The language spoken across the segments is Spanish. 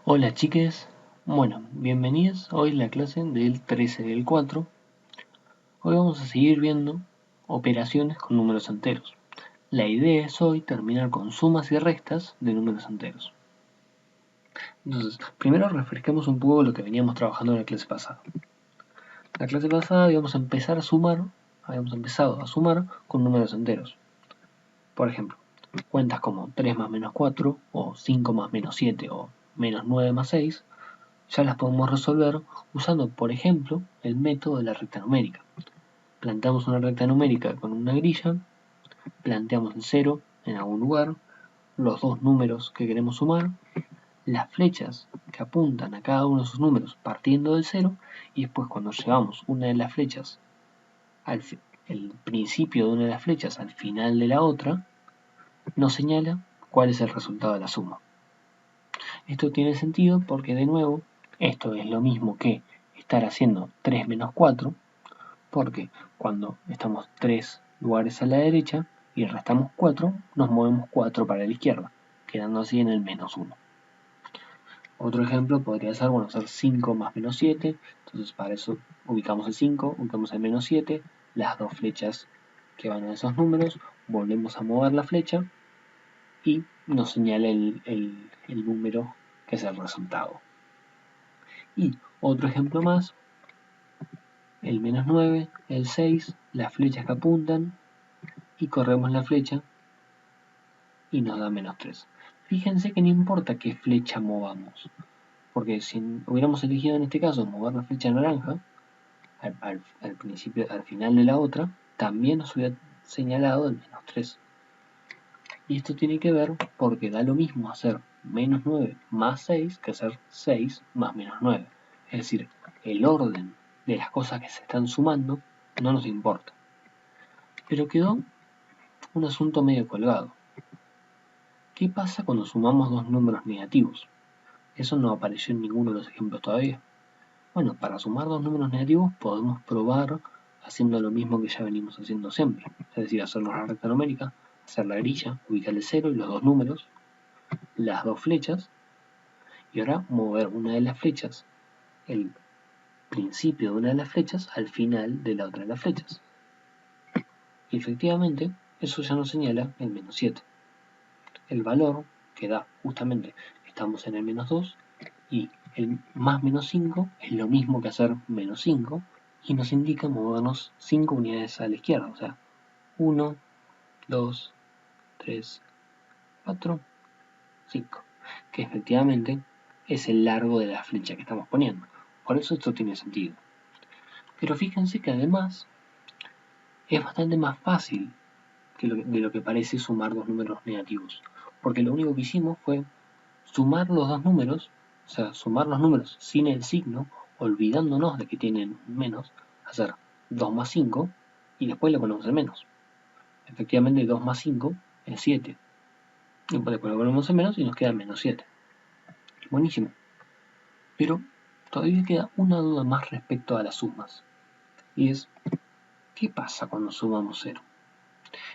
Hola chiques, bueno, bienvenidos hoy a la clase del 13 del 4. Hoy vamos a seguir viendo operaciones con números enteros. La idea es hoy terminar con sumas y restas de números enteros. Entonces, primero refresquemos un poco lo que veníamos trabajando en la clase pasada. La clase pasada habíamos empezado a sumar con números enteros. Por ejemplo, cuentas como 3 más menos 4, o 5 más menos 7, o menos 9 más 6, ya las podemos resolver usando, por ejemplo, el método de la recta numérica. Planteamos una recta numérica con una grilla, planteamos el 0 en algún lugar, los dos números que queremos sumar, las flechas que apuntan a cada uno de esos números partiendo del 0, y después cuando llevamos una de las flechas el principio de una de las flechas al final de la otra, nos señala cuál es el resultado de la suma. Esto tiene sentido porque, de nuevo, esto es lo mismo que estar haciendo 3 menos 4, porque cuando estamos 3 lugares a la derecha y restamos 4, nos movemos 4 para la izquierda, quedando así en el menos 1. Otro ejemplo podría ser, ser 5 más menos 7, entonces para eso ubicamos el 5, ubicamos el menos 7, las dos flechas que van a esos números, volvemos a mover la flecha y nos señala el número que es el resultado. Y otro ejemplo más, el menos 9, el 6, las flechas que apuntan, y corremos la flecha y nos da menos 3. Fíjense que no importa qué flecha movamos, porque si hubiéramos elegido en este caso mover la flecha naranja, al final de la otra, también nos hubiera señalado el menos 3. Y esto tiene que ver porque da lo mismo hacer menos 9 más 6 que hacer 6 más menos 9. Es decir, el orden de las cosas que se están sumando no nos importa. Pero quedó un asunto medio colgado. ¿Qué pasa cuando sumamos dos números negativos? Eso no apareció en ninguno de los ejemplos todavía. Bueno, para sumar dos números negativos podemos probar haciendo lo mismo que ya venimos haciendo siempre. Es decir, hacernos la recta numérica, hacer la grilla, ubicar el 0 y los dos números, las dos flechas, y ahora mover una de las flechas, el principio de una de las flechas al final de la otra de las flechas. Y efectivamente, eso ya nos señala el menos 7. El valor que da justamente, estamos en el menos 2, y el más menos 5 es lo mismo que hacer menos 5, y nos indica movernos 5 unidades a la izquierda, o sea, 1, 2, 3, 4, 5, que efectivamente es el largo de la flecha que estamos poniendo. Por eso esto tiene sentido. Pero fíjense que además es bastante más fácil de lo que parece sumar dos números negativos, porque lo único que hicimos fue sumar los dos números, o sea, sumar los números sin el signo, olvidándonos de que tienen menos, hacer 2 más 5, y después le ponemos el menos. Efectivamente, 2 más 5 es 7. Y después le ponemos el menos y nos queda menos 7. Buenísimo. Pero todavía queda una duda más respecto a las sumas. Y es, ¿qué pasa cuando sumamos 0?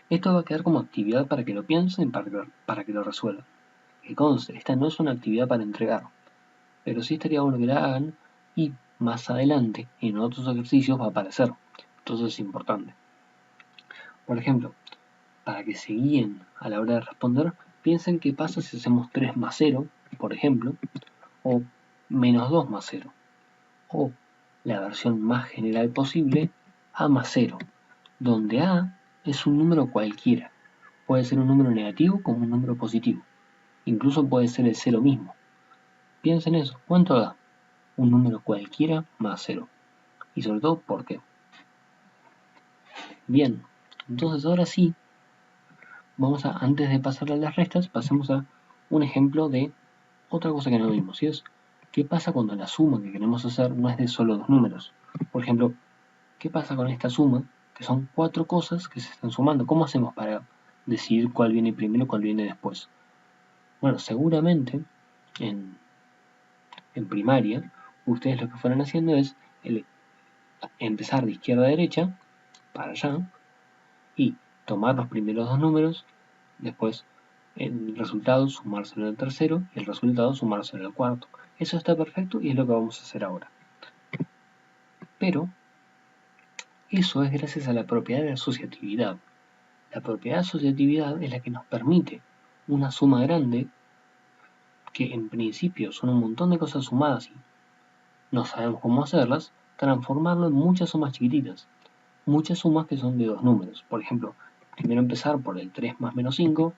Esto va a quedar como actividad para que lo piensen, para que lo resuelvan. Que conste, esta no es una actividad para entregar, pero sí estaría bueno que la hagan y más adelante en otros ejercicios va a aparecer. Entonces es importante. Por ejemplo, para que se guíen a la hora de responder, piensen qué pasa si hacemos 3 más 0, por ejemplo, o menos 2 más 0, o la versión más general posible, a más 0, donde a es un número cualquiera. Puede ser un número negativo como un número positivo. Incluso puede ser el 0 mismo. Piensen eso. ¿Cuánto da? Un número cualquiera más 0. Y sobre todo, ¿por qué? Bien, entonces ahora sí, antes de pasar a las restas, pasemos a un ejemplo de otra cosa que no vimos, y es, ¿qué pasa cuando la suma que queremos hacer no es de solo dos números? Por ejemplo, ¿qué pasa con esta suma, que son 4 cosas que se están sumando? ¿Cómo hacemos para decidir cuál viene primero y cuál viene después? Bueno, seguramente en primaria, ustedes lo que fueron haciendo es empezar de izquierda a derecha, para allá, y tomar los primeros dos números, después el resultado sumárselo al tercero y el resultado sumárselo al cuarto. Eso está perfecto y es lo que vamos a hacer ahora. Pero eso es gracias a la propiedad de asociatividad. La propiedad de asociatividad es la que nos permite una suma grande, que en principio son un montón de cosas sumadas y no sabemos cómo hacerlas, transformarlo en muchas sumas chiquititas. Muchas sumas que son de dos números. Por ejemplo, primero empezar por el 3 más menos 5,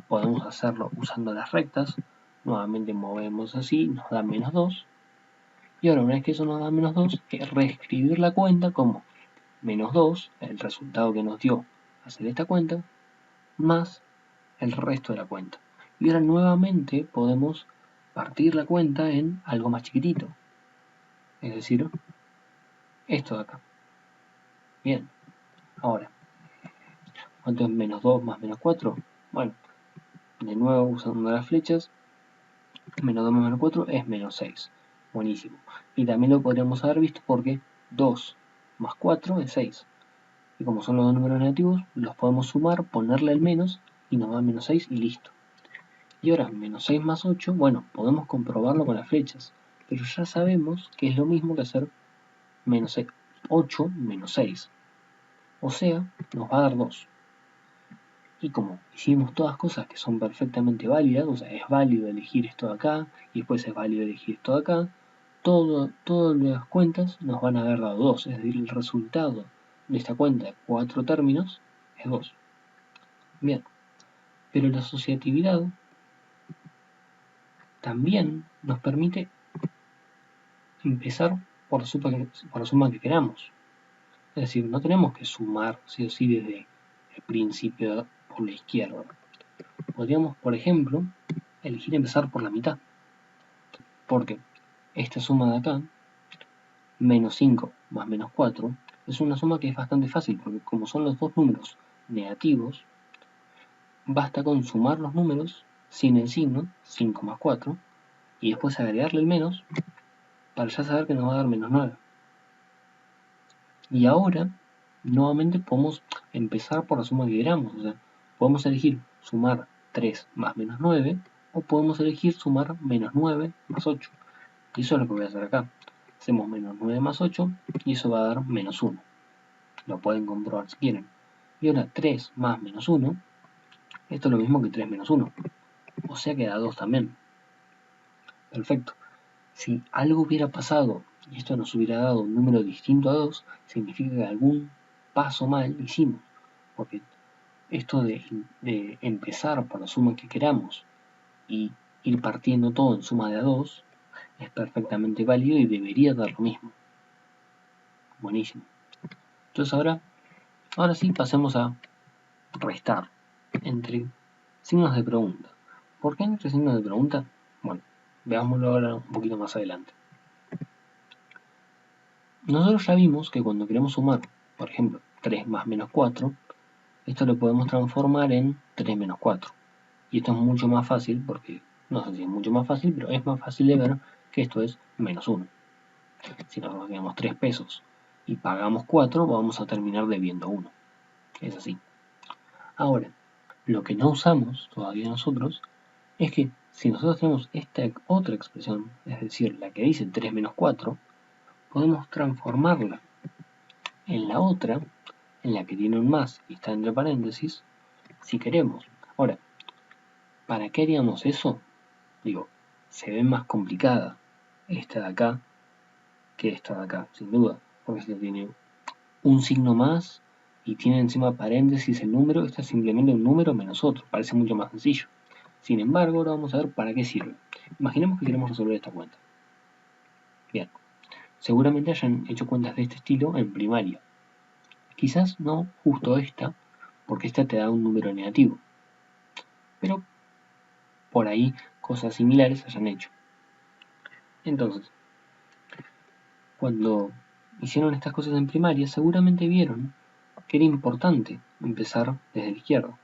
podemos hacerlo usando las rectas, nuevamente movemos así, nos da menos 2, y ahora una vez que eso nos da menos 2, es reescribir la cuenta como menos 2, el resultado que nos dio hacer esta cuenta, más el resto de la cuenta. Y ahora nuevamente podemos partir la cuenta en algo más chiquitito, es decir, esto de acá. Bien, ahora, ¿cuánto es menos 2 más menos 4? Bueno, de nuevo usando las flechas, menos 2 más menos 4 es menos 6. Buenísimo. Y también lo podríamos haber visto porque 2 más 4 es 6. Y como son los dos números negativos, los podemos sumar, ponerle el menos y nos da menos 6 y listo. Y ahora, menos 6 más 8, bueno, podemos comprobarlo con las flechas, pero ya sabemos que es lo mismo que hacer menos 8 menos 6. O sea, nos va a dar 2. Y como hicimos todas cosas que son perfectamente válidas, o sea, es válido elegir esto de acá, y después es válido elegir esto de acá, todas las cuentas nos van a haber dado 2, es decir, el resultado de esta cuenta de 4 términos es 2. Bien, pero la asociatividad también nos permite empezar por la suma que queramos. Es decir, no tenemos que sumar sí o sí desde el principio por la izquierda. Podríamos, por ejemplo, elegir empezar por la mitad. Porque esta suma de acá, menos 5 más menos 4, es una suma que es bastante fácil, porque como son los dos números negativos, basta con sumar los números sin el signo, 5 más 4, y después agregarle el menos, para ya saber que nos va a dar menos 9. Y ahora, nuevamente podemos empezar por la suma que queramos, o sea, podemos elegir sumar 3 más menos 9, o podemos elegir sumar menos 9 más 8. Y eso es lo que voy a hacer acá. Hacemos menos 9 más 8 y eso va a dar menos 1. Lo pueden comprobar si quieren. Y ahora 3 más menos 1, esto es lo mismo que 3 menos 1. O sea que da 2 también. Perfecto. Si algo hubiera pasado y esto nos hubiera dado un número distinto a 2, significa que algún paso mal hicimos. Porque esto de empezar por la suma que queramos y ir partiendo todo en suma de a 2 es perfectamente válido y debería dar lo mismo. Buenísimo. Entonces ahora sí pasemos a restar entre signos de pregunta. ¿Por qué entre signos de pregunta? Bueno, veámoslo ahora un poquito más adelante. Nosotros ya vimos que cuando queremos sumar, por ejemplo, 3 más menos 4, esto lo podemos transformar en 3 menos 4. Y esto es mucho más fácil porque, no sé si es mucho más fácil, pero es más fácil de ver que esto es menos 1. Si nosotros tenemos 3 pesos y pagamos 4, vamos a terminar debiendo 1. Es así. Ahora, lo que no usamos todavía nosotros es que si nosotros tenemos esta otra expresión, es decir, la que dice 3 menos 4, podemos transformarla en la otra, en la que tiene un más y está entre paréntesis, si queremos. Ahora, ¿para qué haríamos eso? Digo, se ve más complicada esta de acá que esta de acá, sin duda, porque esta tiene un signo más y tiene encima paréntesis el número, esta es simplemente un número menos otro, parece mucho más sencillo. Sin embargo, ahora vamos a ver para qué sirve. Imaginemos que queremos resolver esta cuenta. Bien, seguramente hayan hecho cuentas de este estilo en primaria. Quizás no justo esta, porque esta te da un número negativo. Pero por ahí cosas similares hayan hecho. Entonces, cuando hicieron estas cosas en primaria, seguramente vieron que era importante empezar desde la izquierda.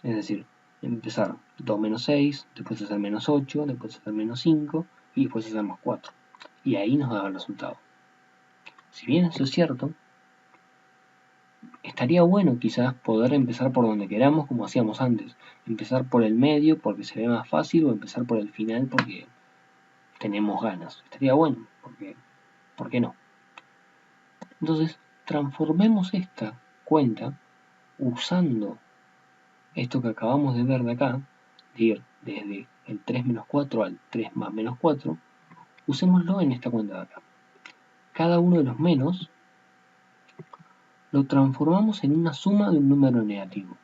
Es decir, empezar 2 menos 6, después hacer menos 8, después hacer menos 5 y después hacer más 4. Y ahí nos daba el resultado. Si bien eso es cierto, estaría bueno quizás poder empezar por donde queramos como hacíamos antes. Empezar por el medio porque se ve más fácil o empezar por el final porque tenemos ganas. Estaría bueno, porque ¿por qué no? Entonces, transformemos esta cuenta usando esto que acabamos de ver de acá, de ir desde el 3 menos 4 al 3 más menos 4, usémoslo en esta cuenta de acá. Cada uno de los menos lo transformamos en una suma de un número negativo.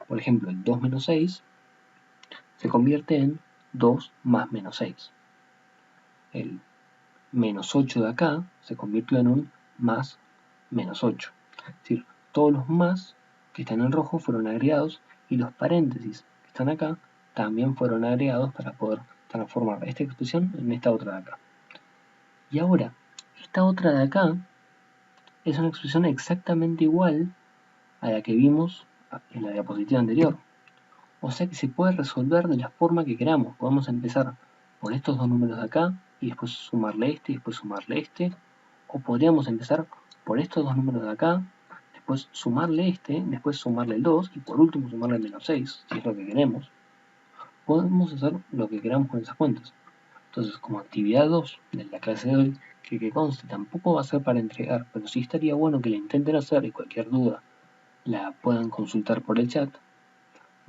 Por ejemplo, el 2 menos 6 se convierte en 2 más menos 6. El menos 8 de acá se convirtió en un más menos 8. Es decir, todos los más que están en rojo fueron agregados y los paréntesis que están acá también fueron agregados para poder transformar esta expresión en esta otra de acá. Y ahora, esta otra de acá es una expresión exactamente igual a la que vimos en la diapositiva anterior. O sea que se puede resolver de la forma que queramos. Podemos empezar por estos dos números de acá y después sumarle este y después sumarle este. O podríamos empezar por estos dos números de acá, después sumarle este, después sumarle el 2 y por último sumarle el menos 6, si es lo que queremos. Podemos hacer lo que queramos con esas cuentas. Entonces, como actividad 2 de la clase de hoy, que conste tampoco va a ser para entregar, pero sí estaría bueno que la intenten hacer y cualquier duda la puedan consultar por el chat,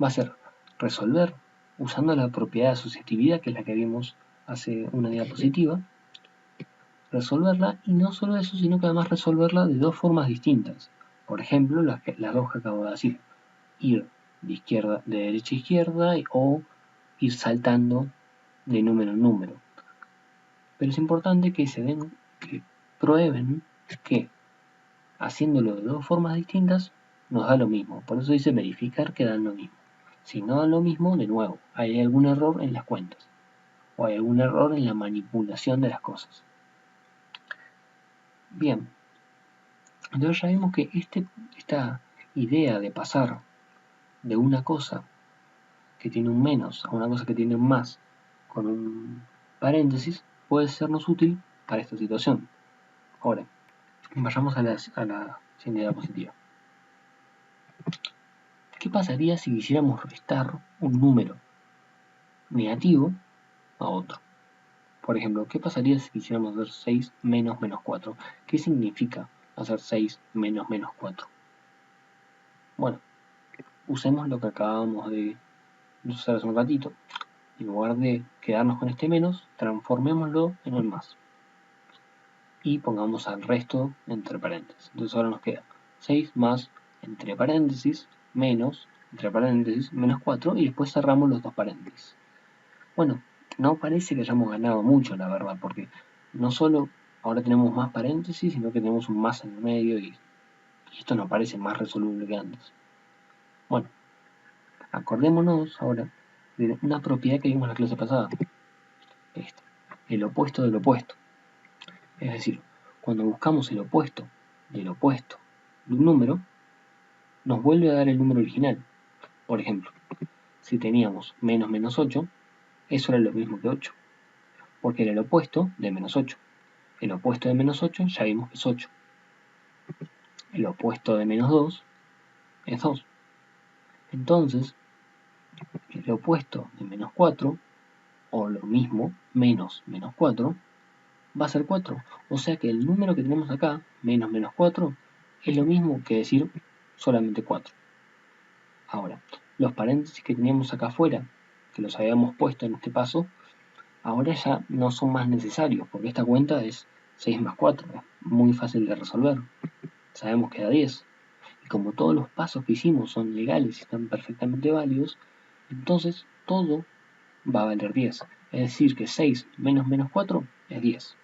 va a ser resolver usando la propiedad de asociatividad, que es la que vimos hace una diapositiva, resolverla y no solo eso, sino que además resolverla de dos formas distintas. Por ejemplo, las dos que acabo de decir, ir de derecha a izquierda o ir saltando de número en número. Pero es importante que que prueben que haciéndolo de dos formas distintas nos da lo mismo. Por eso dice verificar que dan lo mismo. Si no dan lo mismo, de nuevo, hay algún error en las cuentas o hay algún error en la manipulación de las cosas. Bien, entonces ya vimos que esta idea de pasar de una cosa que tiene un menos a una cosa que tiene un más con un paréntesis puede sernos útil para esta situación. Ahora, vayamos a la siguiente diapositiva. ¿Qué pasaría si quisiéramos restar un número negativo a otro? Por ejemplo, ¿qué pasaría si quisiéramos hacer 6 menos menos 4? ¿Qué significa hacer 6 menos menos 4? Bueno, usemos lo que acabamos de usar hace un ratito. En lugar de quedarnos con este menos, transformémoslo en un más. Y pongamos al resto entre paréntesis. Entonces ahora nos queda 6 más entre paréntesis menos entre paréntesis menos 4 y después cerramos los dos paréntesis. Bueno, no parece que hayamos ganado mucho, la verdad, porque no solo ahora tenemos más paréntesis, sino que tenemos un más en el medio y esto nos parece más resoluble que antes. Bueno, acordémonos ahora de una propiedad que vimos en la clase pasada. El opuesto del opuesto. Es decir, cuando buscamos el opuesto del opuesto de un número, nos vuelve a dar el número original. Por ejemplo, si teníamos menos menos 8, eso era lo mismo que 8, porque era el opuesto de menos 8. El opuesto de menos 8 ya vimos que es 8. El opuesto de menos 2 es 2. Entonces, el opuesto de menos 4, o lo mismo, menos menos 4, va a ser 4. O sea que el número que tenemos acá, menos menos 4, es lo mismo que decir solamente 4. Ahora, los paréntesis que teníamos acá afuera, que los habíamos puesto en este paso, ahora ya no son más necesarios, porque esta cuenta es 6 más 4, es muy fácil de resolver. Sabemos que da 10. Y como todos los pasos que hicimos son legales y están perfectamente válidos, entonces todo va a valer 10. Es decir, que 6 menos menos 4 es 10.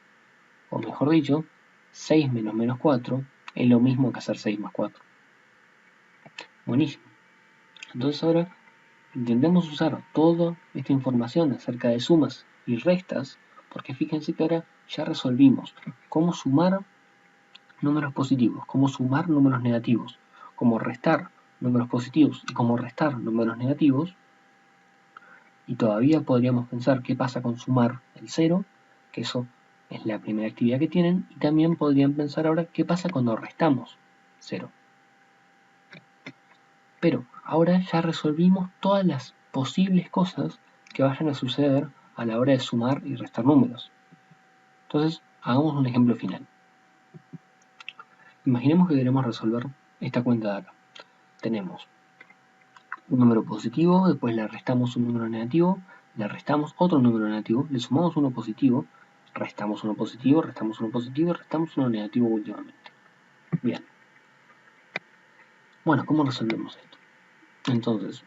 O mejor dicho, 6 menos menos 4 es lo mismo que hacer 6 más 4. Buenísimo. Entonces ahora intentemos usar toda esta información acerca de sumas y restas, porque fíjense que ahora ya resolvimos cómo sumar números positivos, cómo sumar números negativos, cómo restar números positivos y cómo restar números negativos. Y todavía podríamos pensar qué pasa con sumar el 0, que eso es la primera actividad que tienen, y también podrían pensar ahora qué pasa cuando restamos 0. Pero ahora ya resolvimos todas las posibles cosas que vayan a suceder a la hora de sumar y restar números. Entonces, hagamos un ejemplo final. Imaginemos que queremos resolver esta cuenta de acá. Tenemos un número positivo, después le restamos un número negativo, le restamos otro número negativo, le sumamos uno positivo, restamos uno positivo, restamos uno positivo, restamos uno negativo últimamente. Bien. Bueno, ¿cómo resolvemos esto? Entonces,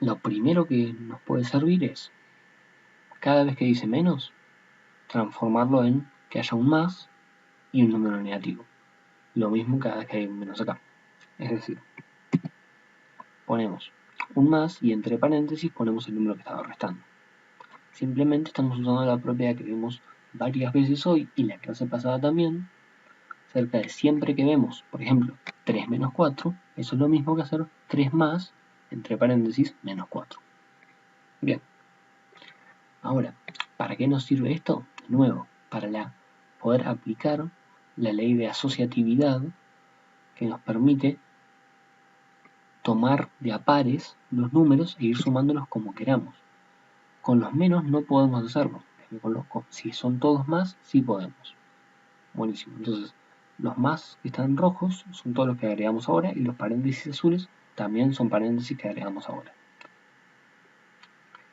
lo primero que nos puede servir es, cada vez que dice menos, transformarlo en que haya un más y un número negativo. Lo mismo cada vez que hay un menos acá. Es decir, ponemos un más y entre paréntesis ponemos el número que estaba restando. Simplemente estamos usando la propiedad que vimos varias veces hoy y la clase pasada también, cerca de siempre que vemos, por ejemplo, 3 menos 4, eso es lo mismo que hacer 3 más, entre paréntesis, menos 4. Bien. Ahora, ¿para qué nos sirve esto? De nuevo, para poder aplicar la ley de asociatividad que nos permite tomar de a pares los números e ir sumándolos como queramos. Con los menos no podemos hacerlo. Si son todos más, sí podemos. Buenísimo. Entonces, los más que están rojos son todos los que agregamos ahora y los paréntesis azules también son paréntesis que agregamos ahora.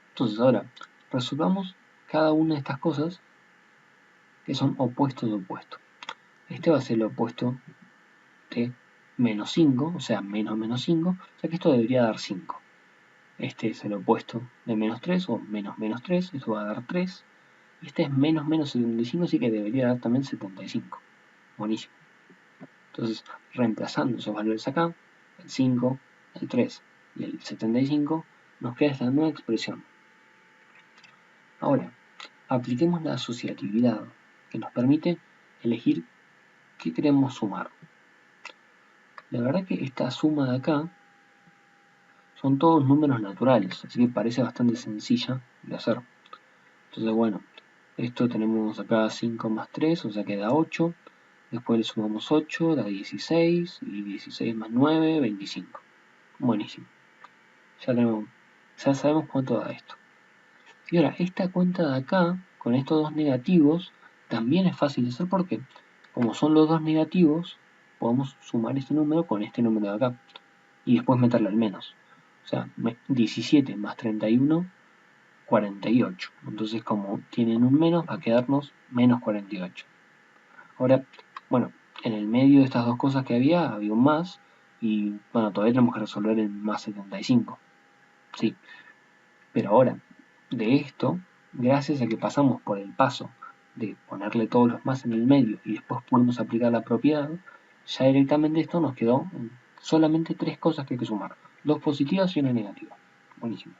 Entonces, ahora, resolvamos cada una de estas cosas que son opuestos de opuesto. Este va a ser el opuesto de menos 5, o sea, menos menos 5, o sea que esto debería dar 5. Este es el opuesto de menos 3 o menos menos 3, esto va a dar 3. Y este es menos menos 75, así que debería dar también 75. Buenísimo. Entonces, reemplazando esos valores acá, el 5, el 3 y el 75, nos queda esta nueva expresión. Ahora, apliquemos la asociatividad, que nos permite elegir qué queremos sumar. La verdad que esta suma de acá son todos números naturales, así que parece bastante sencilla de hacer. Entonces, bueno, esto tenemos acá 5 más 3, o sea que da 8. Después le sumamos 8, da 16, y 16 más 9, 25. Buenísimo. Ya sabemos cuánto da esto. Y ahora, esta cuenta de acá, con estos dos negativos, también es fácil de hacer porque, como son los dos negativos, podemos sumar este número con este número de acá. Y después meterle al menos. O sea, 17 más 31, 48. Entonces, como tienen un menos, va a quedarnos menos 48. Ahora, bueno, en el medio de estas dos cosas que había un más. Y bueno, todavía tenemos que resolver el más 75. Sí. Pero ahora, de esto, gracias a que pasamos por el paso de ponerle todos los más en el medio y después pudimos aplicar la propiedad, ya directamente esto nos quedó solamente tres cosas que hay que sumar. Dos positivas y una negativa. Buenísimo.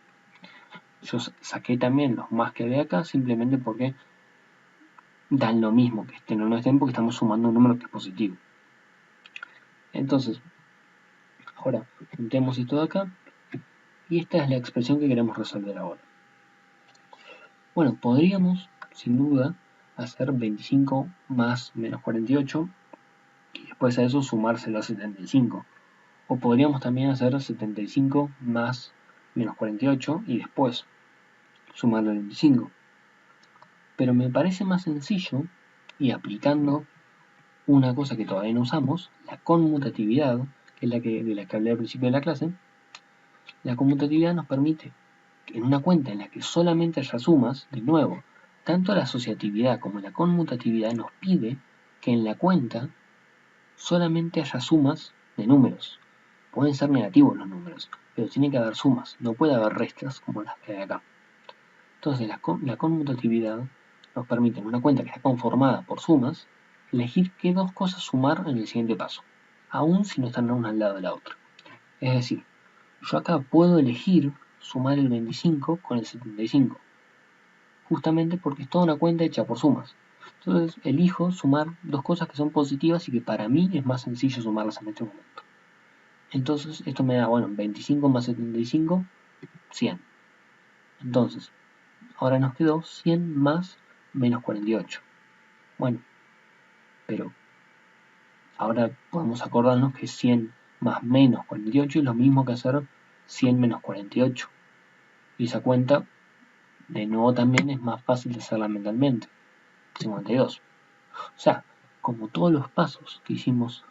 Yo saqué también los más que había acá simplemente porque dan lo mismo que estén o no estén porque estamos sumando un número que es positivo. Entonces, ahora juntemos esto de acá y esta es la expresión que queremos resolver ahora. Bueno, podríamos, sin duda, hacer 25 más menos 48 y después a eso sumárselo a 75. O podríamos también hacer 75 más menos 48 y después sumarlo al 25. Pero me parece más sencillo, y aplicando una cosa que todavía no usamos, la conmutatividad, que es de la que hablé al principio de la clase, la conmutatividad nos permite que en una cuenta en la que solamente haya sumas, de nuevo, tanto la asociatividad como la conmutatividad nos pide que en la cuenta solamente haya sumas de números. Pueden ser negativos los números, pero tiene que haber sumas, no puede haber restas como las que hay acá. Entonces la conmutatividad nos permite en una cuenta que está conformada por sumas, elegir qué dos cosas sumar en el siguiente paso, aun si no están una al lado de la otra. Es decir, yo acá puedo elegir sumar el 25 con el 75, justamente porque es toda una cuenta hecha por sumas. Entonces elijo sumar dos cosas que son positivas y que para mí es más sencillo sumarlas en este momento. Entonces esto me da, bueno, 25 más 75, 100. Entonces, ahora nos quedó 100 más menos 48. Bueno, pero ahora podemos acordarnos que 100 más menos 48 es lo mismo que hacer 100 menos 48. Y esa cuenta, de nuevo, también es más fácil de hacerla mentalmente. 52. O sea, como todos los pasos que hicimos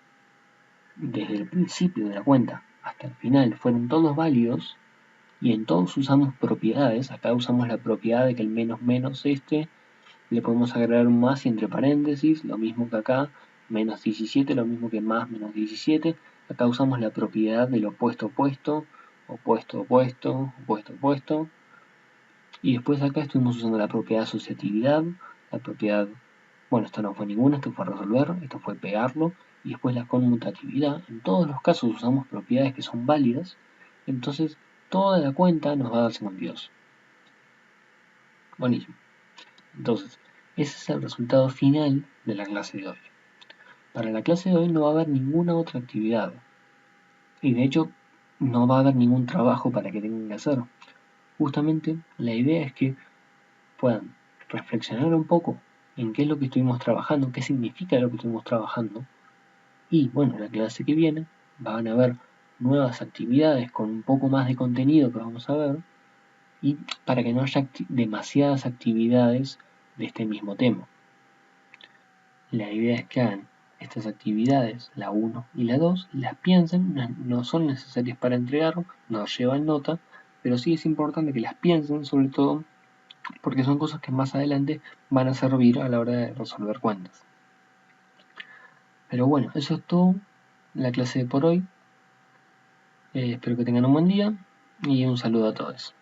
desde el principio de la cuenta hasta el final fueron todos válidos, y en todos usamos propiedades. Acá usamos la propiedad de que el menos menos le podemos agregar un más y entre paréntesis, lo mismo que acá, menos 17, lo mismo que más menos 17. Acá usamos la propiedad del opuesto opuesto, opuesto opuesto, opuesto opuesto. Y después acá estuvimos usando la propiedad de asociatividad, la propiedad, bueno, esto no fue ninguna, esto fue resolver, esto fue pegarlo, y después la conmutatividad. En todos los casos usamos propiedades que son válidas, entonces toda la cuenta nos va a dar 52. Buenísimo. Entonces, ese es el resultado final de la clase de hoy. Para la clase de hoy no va a haber ninguna otra actividad. Y de hecho, no va a haber ningún trabajo para que tengan que hacer. Justamente la idea es que puedan reflexionar un poco en qué es lo que estuvimos trabajando, qué significa lo que estuvimos trabajando. Y bueno, la clase que viene van a haber nuevas actividades con un poco más de contenido que vamos a ver. Y para que no haya demasiadas actividades de este mismo tema. La idea es que hagan estas actividades, la 1 y la 2, las piensen, no son necesarias para entregar, no llevan nota, pero sí es importante que las piensen, sobre todo porque son cosas que más adelante van a servir a la hora de resolver cuentas. Pero bueno, eso es todo la clase de por hoy. Espero que tengan un buen día y un saludo a todos.